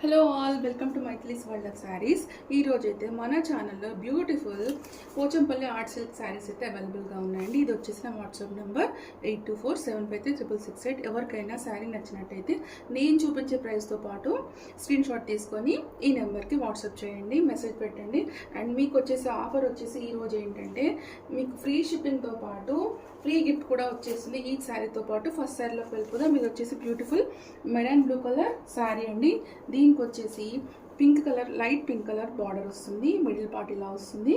Hello all, welcome to Maithili's world of saris. ఈ రోజైతే మన ఛానల్లో beautiful Pochampally art silk saris అయితే అవైలబుల్గా ఉన్నాయండి. ఇది వచ్చేసి నా వాట్సాప్ నెంబర్ 8247536668. ఎవరికైనా శారీ నచ్చినట్టయితే నేను చూపించే ప్రైస్తో పాటు స్క్రీన్ షాట్ తీసుకొని ఈ నెంబర్కి వాట్సాప్ చేయండి, మెసేజ్ పెట్టండి. అండ్ మీకు వచ్చేసి ఆఫర్ వచ్చేసి ఈరోజు ఏంటంటే మీకు ఫ్రీ షిప్పింగ్తో పాటు ఫ్రీ గిఫ్ట్ కూడా వచ్చేసింది ఈ శారీతో పాటు. ఫస్ట్ శారీలోకి వెళ్ళిపోదాం. ఇది వచ్చేసి beautiful maroon blue colour sari అండి. దీనికి వచ్చేసి pink colour, light pink colour border వస్తుంది, మిడిల్ పార్ట్ ఇలా వస్తుంది.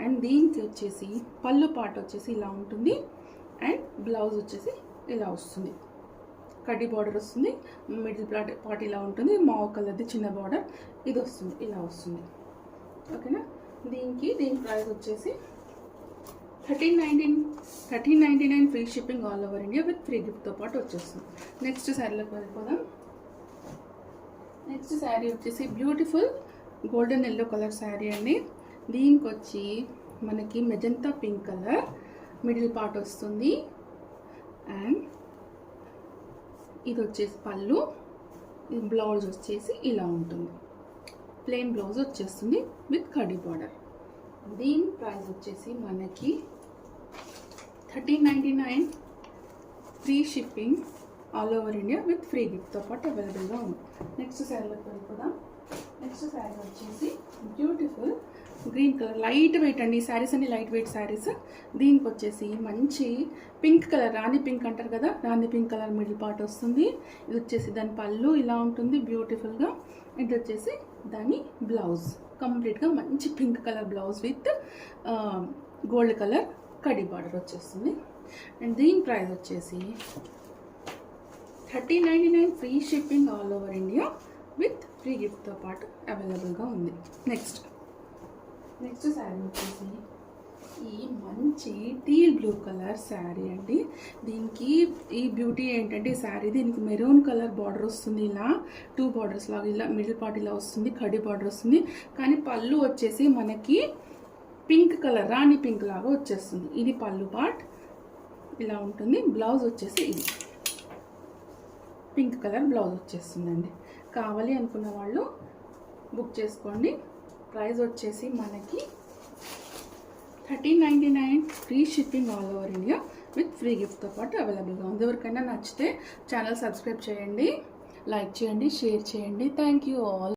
అండ్ దీనికి వచ్చేసి పళ్ళు పార్ట్ వచ్చేసి ఇలా ఉంటుంది. అండ్ బ్లౌజ్ వచ్చేసి ఇలా వస్తుంది, కడ్డీ బార్డర్ వస్తుంది, మిడిల్ పార్ట్ ఇలా ఉంటుంది, మావ్ కలర్ది చిన్న బార్డర్ ఇది వస్తుంది, ఇలా వస్తుంది. ఓకేనా. దీని ప్రైస్ వచ్చేసి 1399 free shipping all over India with free గిఫ్ట్తో పాటు వచ్చేస్తుంది. నెక్స్ట్ శారీలోకి వెళ్ళిపోదాం. నెక్స్ట్ శారీ వచ్చేసి beautiful golden yellow colour sari అండి. దీనికి వచ్చి మనకి magenta pink colour middle part వస్తుంది. అండ్ ఇది వచ్చేసి పళ్ళు, ఈ బ్లౌజ్ వచ్చేసి ఇలా ఉంటుంది, ప్లెయిన్ బ్లౌజ్ వచ్చేస్తుంది విత్ కడ్డీ బార్డర్. దీని ప్రైస్ వచ్చేసి మనకి 1399 free shipping all over India with free గిఫ్ట్తో పాటు అవైలబుల్గా ఉంది. నెక్స్ట్ శారీలోకి వెళ్ళిపోదాం. నెక్స్ట్ శారీ వచ్చేసి beautiful green colour, light weight అండి. ఈ శారీస్ అన్ని లైట్ వెయిట్ శారీస్. దీనికి వచ్చేసి మంచి పింక్ కలర్, రాణి పింక్ అంటారు కదా, రాణి పింక్ కలర్ మిడిల్ పార్ట్ వస్తుంది. ఇది వచ్చేసి దాని పళ్ళు ఇలా ఉంటుంది బ్యూటిఫుల్గా. ఇది వచ్చేసి దాని బ్లౌజ్ కంప్లీట్గా మంచి pink colour blouse with gold colour కడ్డీ బార్డర్ వచ్చేస్తుంది. అండ్ దీని ప్రైస్ వచ్చేసి 1399 free shipping all over India with free గిఫ్ట్తో పాటు అవైలబుల్గా ఉంది. నెక్స్ట్ శారీ వచ్చేసి ఈ మంచి టీల్ బ్లూ కలర్ శారీ అండి. దీనికి ఈ బ్యూటీ ఏంటంటే ఈ శారీ దీనికి మెరూన్ కలర్ బార్డర్ వస్తుంది, ఇలా 2 బార్డర్స్ లాగా, ఇలా మిడిల్ పార్ట్ ఇలా వస్తుంది, కడ్డీ బార్డర్ వస్తుంది. కానీ పళ్ళు వచ్చేసి మనకి పింక్ కలర్, రాణి పింక్ లాగా వచ్చేస్తుంది. ఇది పళ్ళు పార్ట్ ఇలా ఉంటుంది. బ్లౌజ్ వచ్చేసి ఇది పింక్ కలర్ బ్లౌజ్ వచ్చేస్తుందండి. కావాలి అనుకున్న వాళ్ళు బుక్ చేసుకోండి. ప్రైస్ వచ్చేసి మనకి 1399 free shipping all over India with free గిఫ్ట్తో పాటు అవైలబుల్గా ఉంది. ఎవరికైనా నచ్చితే ఛానల్ సబ్స్క్రైబ్ చేయండి, లైక్ చేయండి, షేర్ చేయండి. Thank you all.